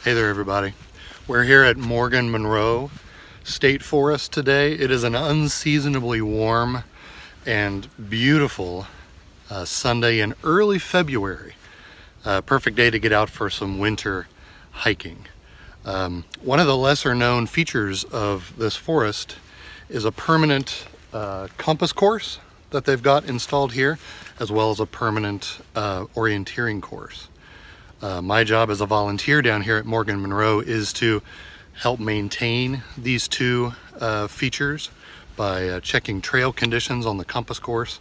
Hey there everybody. We're here at Morgan-Monroe State Forest today. It is an unseasonably warm and beautiful Sunday in early February. Perfect day to get out for some winter hiking. One of the lesser known features of this forest is a permanent compass course that they've got installed here, as well as a permanent orienteering course. My job as a volunteer down here at Morgan-Monroe is to help maintain these two features by checking trail conditions on the compass course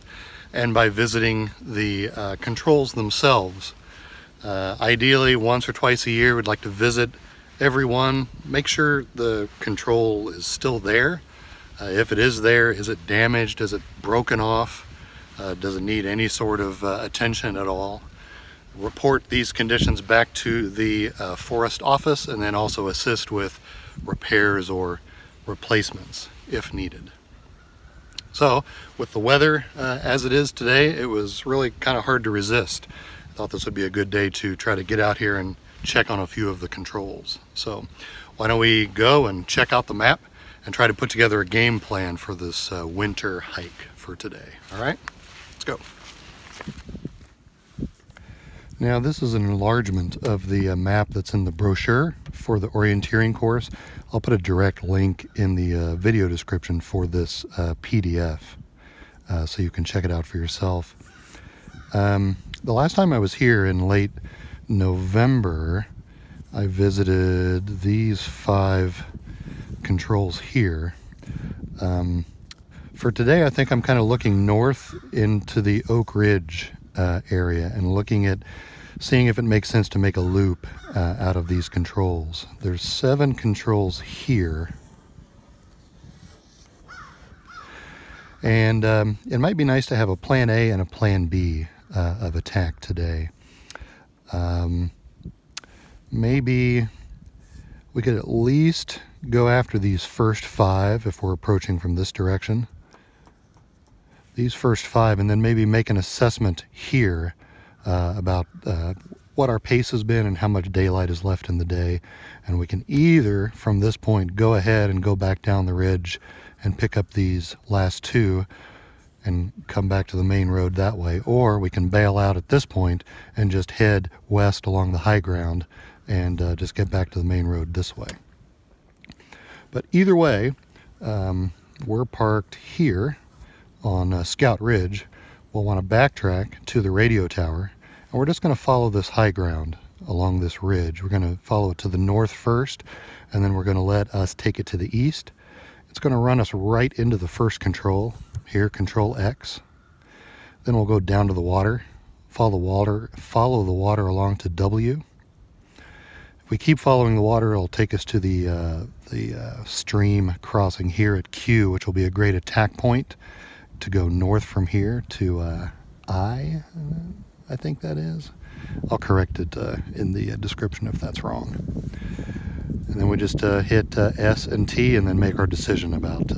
and by visiting the controls themselves. Ideally, once or twice a year, we'd like to visit every one, make sure the control is still there. If it is there, is it damaged? Is it broken off? Does it need any sort of attention at all? Report these conditions back to the forest office, and then also assist with repairs or replacements if needed. So with the weather as it is today, it was really kind of hard to resist. I thought this would be a good day to try to get out here and check on a few of the controls. So why don't we go and check out the map and try to put together a game plan for this winter hike for today. All right, let's go. Now this is an enlargement of the map that's in the brochure for the orienteering course. I'll put a direct link in the video description for this PDF so you can check it out for yourself. The last time I was here in late November, I visited these 5 controls here. For today, I think I'm kind of looking north into the Oak Ridge area and looking at seeing if it makes sense to make a loop out of these controls. There's 7 controls here, and it might be nice to have a plan A and a plan B of attack today. Maybe we could at least go after these first 5 if we're approaching from this direction. These first 5, and then maybe make an assessment here about what our pace has been and how much daylight is left in the day. And we can either, from this point, go ahead and go back down the ridge and pick up these last 2 and come back to the main road that way, or we can bail out at this point and just head west along the high ground and just get back to the main road this way. But either way, we're parked here on Scout Ridge. We'll want to backtrack to the radio tower, and we're just going to follow this high ground along this ridge. We're going to follow it to the north first, and then we're going to let us take it to the east. It's going to run us right into the first control here, Control X. Then we'll go down to the water, follow the water along to W. If we keep following the water, it'll take us to the stream crossing here at Q, which will be a great attack point to go north from here to I think that is. I'll correct it in the description if that's wrong. And then we just hit S and T and then make our decision about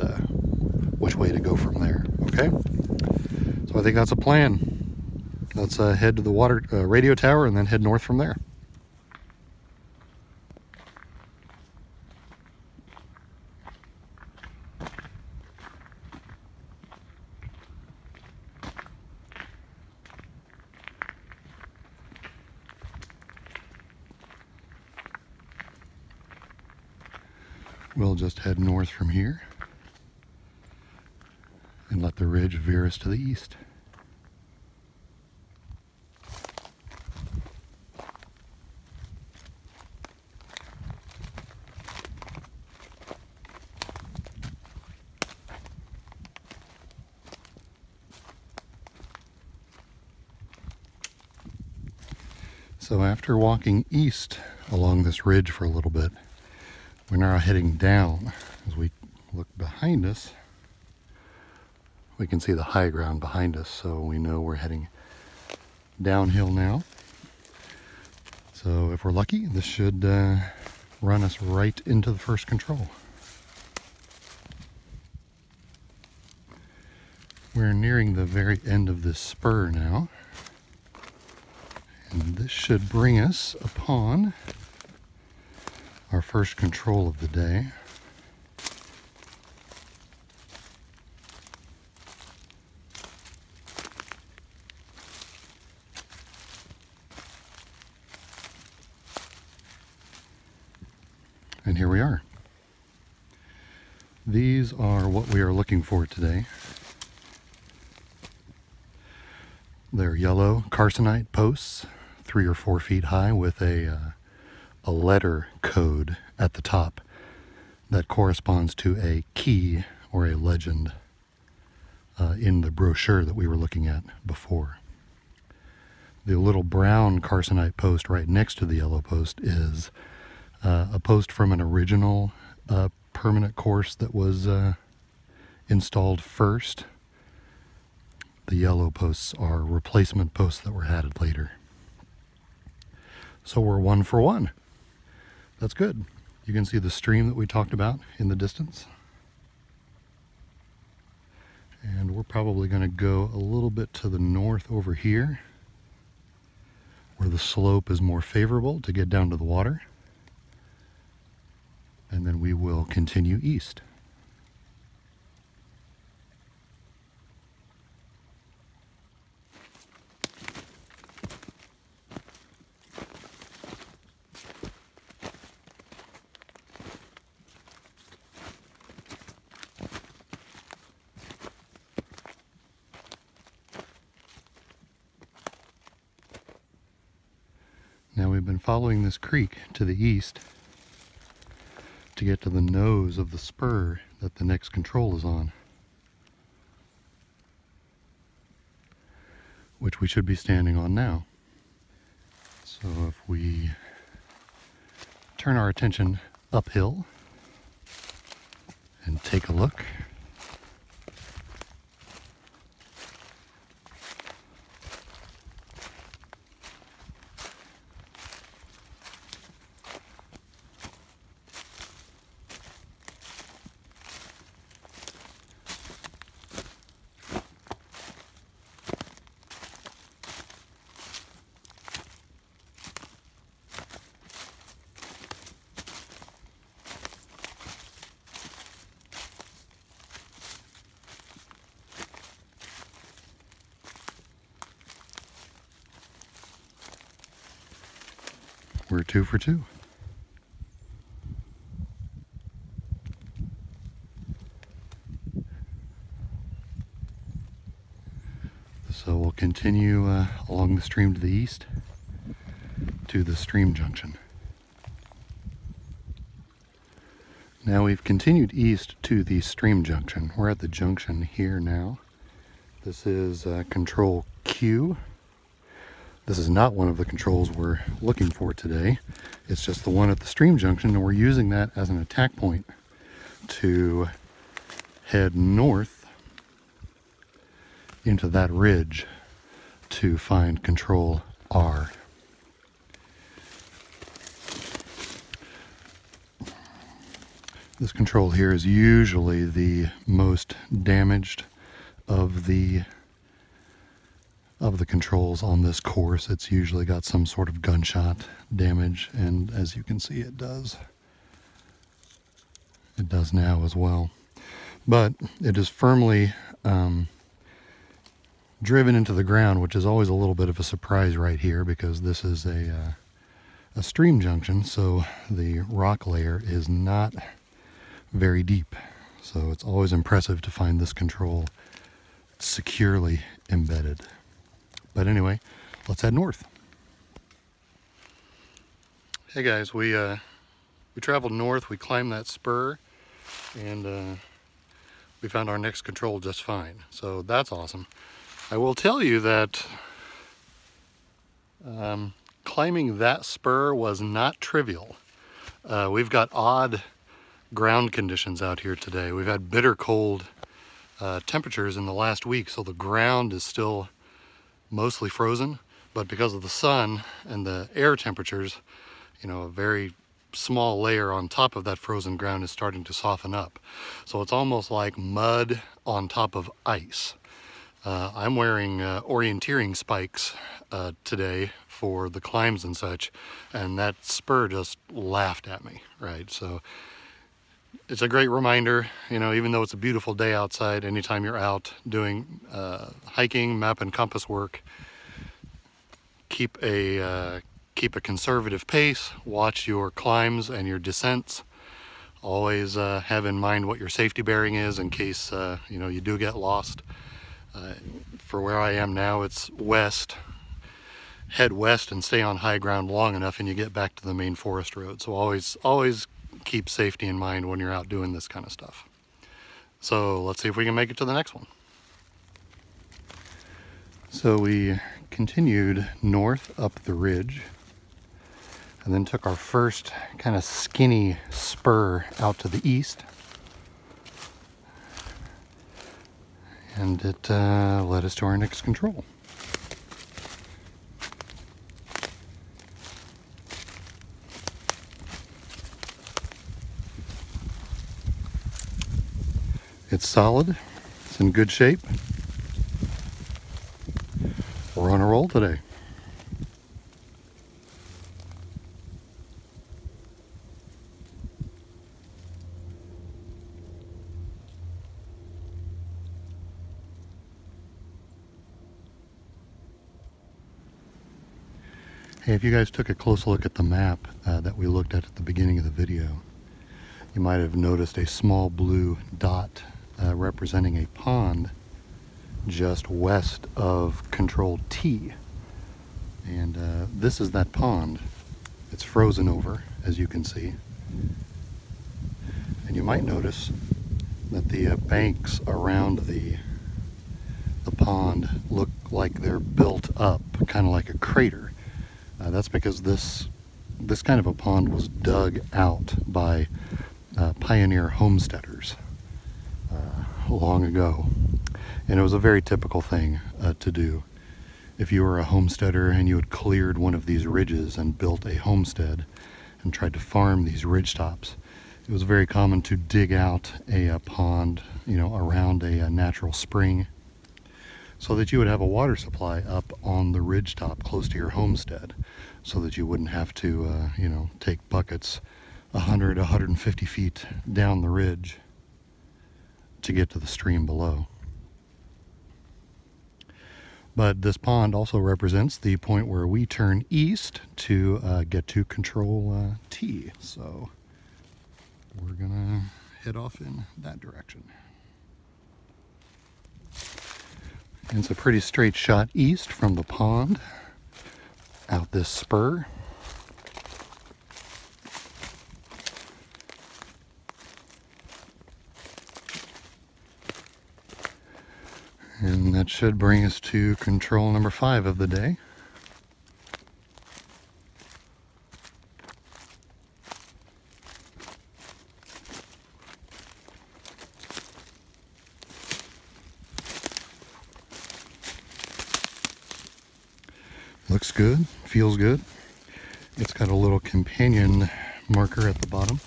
which way to go from there. Okay? So I think that's a plan. Let's head to the water radio tower and then head north from there. We'll just head north from here and let the ridge veer us to the east. So after walking east along this ridge for a little bit, we're now heading down. As we look behind us, we can see the high ground behind us, so we know we're heading downhill now. So if we're lucky, this should run us right into the first control. We're nearing the very end of this spur now, and this should bring us upon our first control of the day. And here we are. These are what we are looking for today. They're yellow carcinite posts, 3 or 4 feet high, with a letter code at the top that corresponds to a key or a legend in the brochure that we were looking at before. The little brown carcinite post right next to the yellow post is a post from an original permanent course that was installed first. The yellow posts are replacement posts that were added later. So we're 1 for 1. That's good. You can see the stream that we talked about in the distance. And we're probably going to go a little bit to the north over here, where the slope is more favorable to get down to the water. And then we will continue east. Now we've been following this creek to the east to get to the nose of the spur that the next control is on, which we should be standing on now. So if we turn our attention uphill and take a look, we're 2 for 2. So we'll continue along the stream to the east to the stream junction. Now we've continued east to the stream junction. We're at the junction here now. This is control Q. This is not one of the controls we're looking for today. It's just the one at the stream junction, and we're using that as an attack point to head north into that ridge to find control R. This control here is usually the most damaged of the controls on this course. It's usually got some sort of gunshot damage, and as you can see, it does. It does now as well. But it is firmly driven into the ground, which is always a little bit of a surprise right here, because this is a stream junction, so the rock layer is not very deep. So it's always impressive to find this control securely embedded. But anyway, let's head north. Hey guys, we traveled north, we climbed that spur, and we found our next control just fine. So that's awesome. I will tell you that climbing that spur was not trivial. We've got odd ground conditions out here today. We've had bitter cold temperatures in the last week, so the ground is still mostly frozen, but because of the sun and the air temperatures, you know, a very small layer on top of that frozen ground is starting to soften up. So it's almost like mud on top of ice. I'm wearing orienteering spikes today for the climbs and such, and that spur just laughed at me, right? So it's a great reminder, you know, even though it's a beautiful day outside, anytime you're out doing hiking, map and compass work, keep a conservative pace, watch your climbs and your descents. Always have in mind what your safety bearing is in case you know, you do get lost. For where I am now, it's west. Head west and stay on high ground long enough and you get back to the main forest road. So always keep safety in mind when you're out doing this kind of stuff. So let's see if we can make it to the next one. So we continued north up the ridge and then took our first kind of skinny spur out to the east. And it led us to our next control. It's solid, it's in good shape. We're on a roll today. Hey, if you guys took a close look at the map that we looked at the beginning of the video, you might have noticed a small blue dot representing a pond just west of Control T. And this is that pond. It's frozen over, as you can see. And you might notice that the banks around the pond look like they're built up, kind of like a crater. That's because this kind of a pond was dug out by pioneer homesteaders long ago. And it was a very typical thing to do. If you were a homesteader and you had cleared one of these ridges and built a homestead and tried to farm these ridge tops, it was very common to dig out a pond, you know, around a natural spring, so that you would have a water supply up on the ridge top close to your homestead, so that you wouldn't have to, you know, take buckets 100, 150 feet down the ridge to get to the stream below. But this pond also represents the point where we turn east to get to Control T. So we're gonna head off in that direction. And it's a pretty straight shot east from the pond, out this spur. And that should bring us to control number 5 of the day. Looks good, feels good. It's got a little companion marker at the bottom.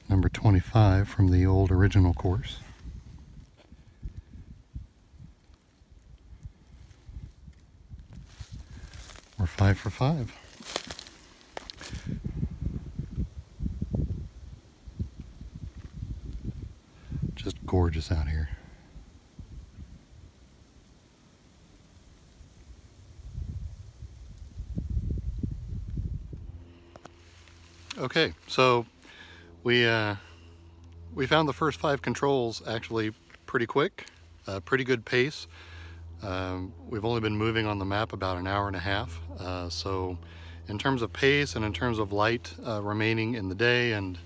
Number 25 from the old original course. We're 5 for 5. Just gorgeous out here. Okay, so we found the first 5 controls actually pretty quick, pretty good pace. We've only been moving on the map about an hour and a half. So in terms of pace and in terms of light remaining in the day and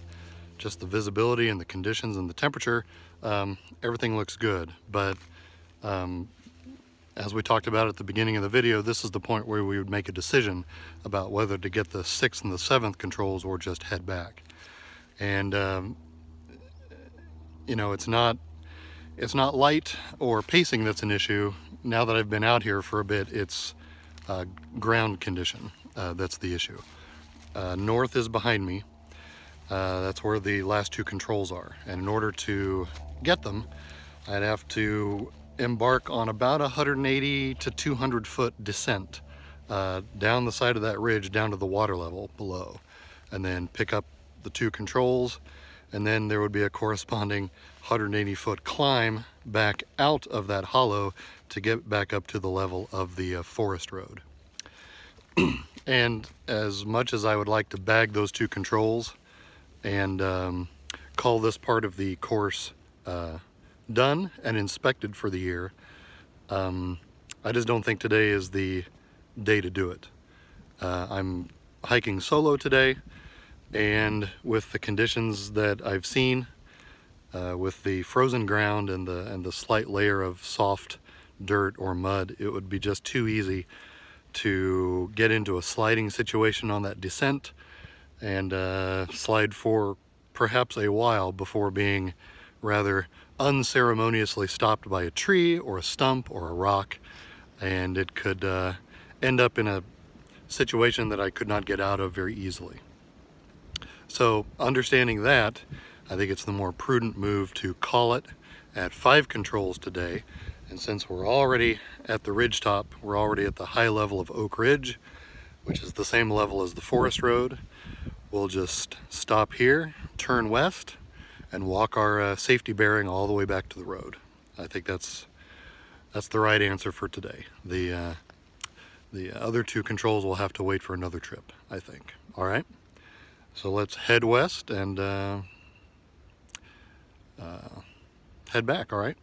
just the visibility and the conditions and the temperature, everything looks good. But as we talked about at the beginning of the video, this is the point where we would make a decision about whether to get the 6th and the 7th controls or just head back. And you know, it's not light or pacing that's an issue. Now that I've been out here for a bit, it's ground condition that's the issue. North is behind me. That's where the last 2 controls are. And in order to get them, I'd have to embark on about 180 to 200 foot descent down the side of that ridge down to the water level below, and then pick up the 2 controls, and then there would be a corresponding 180 foot climb back out of that hollow to get back up to the level of the forest road. And as much as I would like to bag those 2 controls and call this part of the course done and inspected for the year, I just don't think today is the day to do it. I'm hiking solo today, and with the conditions that I've seen, with the frozen ground and the slight layer of soft dirt or mud, it would be just too easy to get into a sliding situation on that descent and slide for perhaps a while before being rather unceremoniously stopped by a tree or a stump or a rock, and it could end up in a situation that I could not get out of very easily. So understanding that, I think it's the more prudent move to call it at 5 controls today. And since we're already at the ridge top, we're already at the high level of Oak Ridge, which is the same level as the forest road, we'll just stop here, turn west, and walk our safety bearing all the way back to the road. I think that's the right answer for today. The other 2 controls will have to wait for another trip, I think. All right, so let's head west and head back, all right?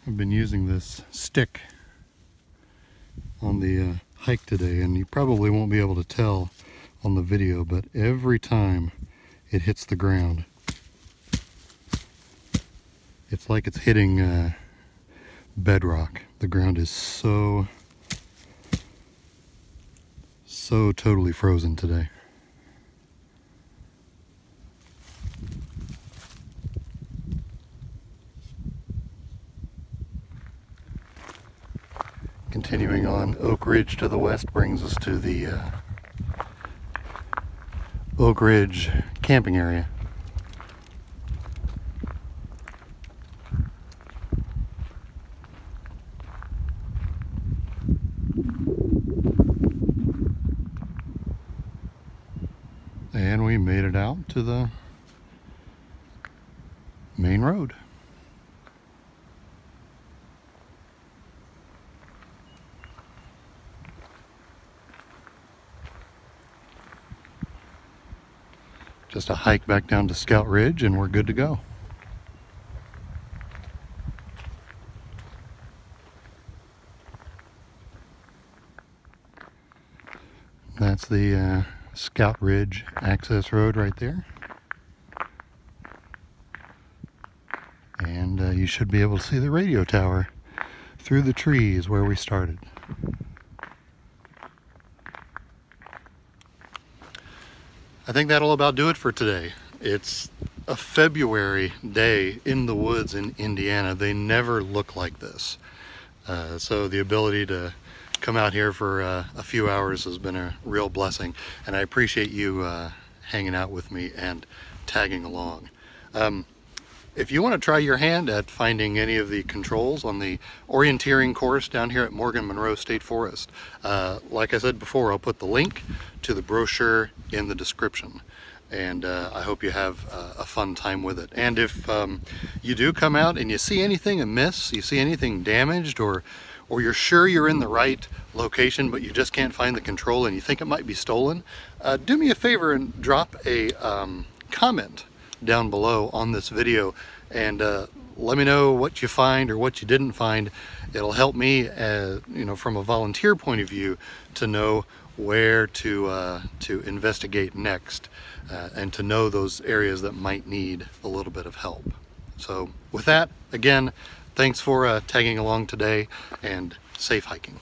I've been using this stick on the hike today, and you probably won't be able to tell on the video, but every time it hits the ground, it's like it's hitting bedrock. The ground is so totally frozen today. Continuing on, Oak Ridge to the west brings us to the Oak Ridge camping area. And we made it out to the main road. Just a hike back down to Scout Ridge and we're good to go. That's the Scout Ridge access road right there. And you should be able to see the radio tower through the trees where we started. I think that'll about do it for today. It's a February day in the woods in Indiana. They never look like this. So the ability to come out here for a few hours has been a real blessing, and I appreciate you hanging out with me and tagging along. If you want to try your hand at finding any of the controls on the orienteering course down here at Morgan-Monroe State Forest, like I said before, I'll put the link to the brochure in the description. And I hope you have a fun time with it. And if you do come out and you see anything amiss, you see anything damaged, or you're sure you're in the right location but you just can't find the control and you think it might be stolen, do me a favor and drop a comment down below on this video and let me know what you find or what you didn't find. It'll help me, you know, from a volunteer point of view, to know where to investigate next, and to know those areas that might need a little bit of help. So with that, again, thanks for tagging along today, and safe hiking.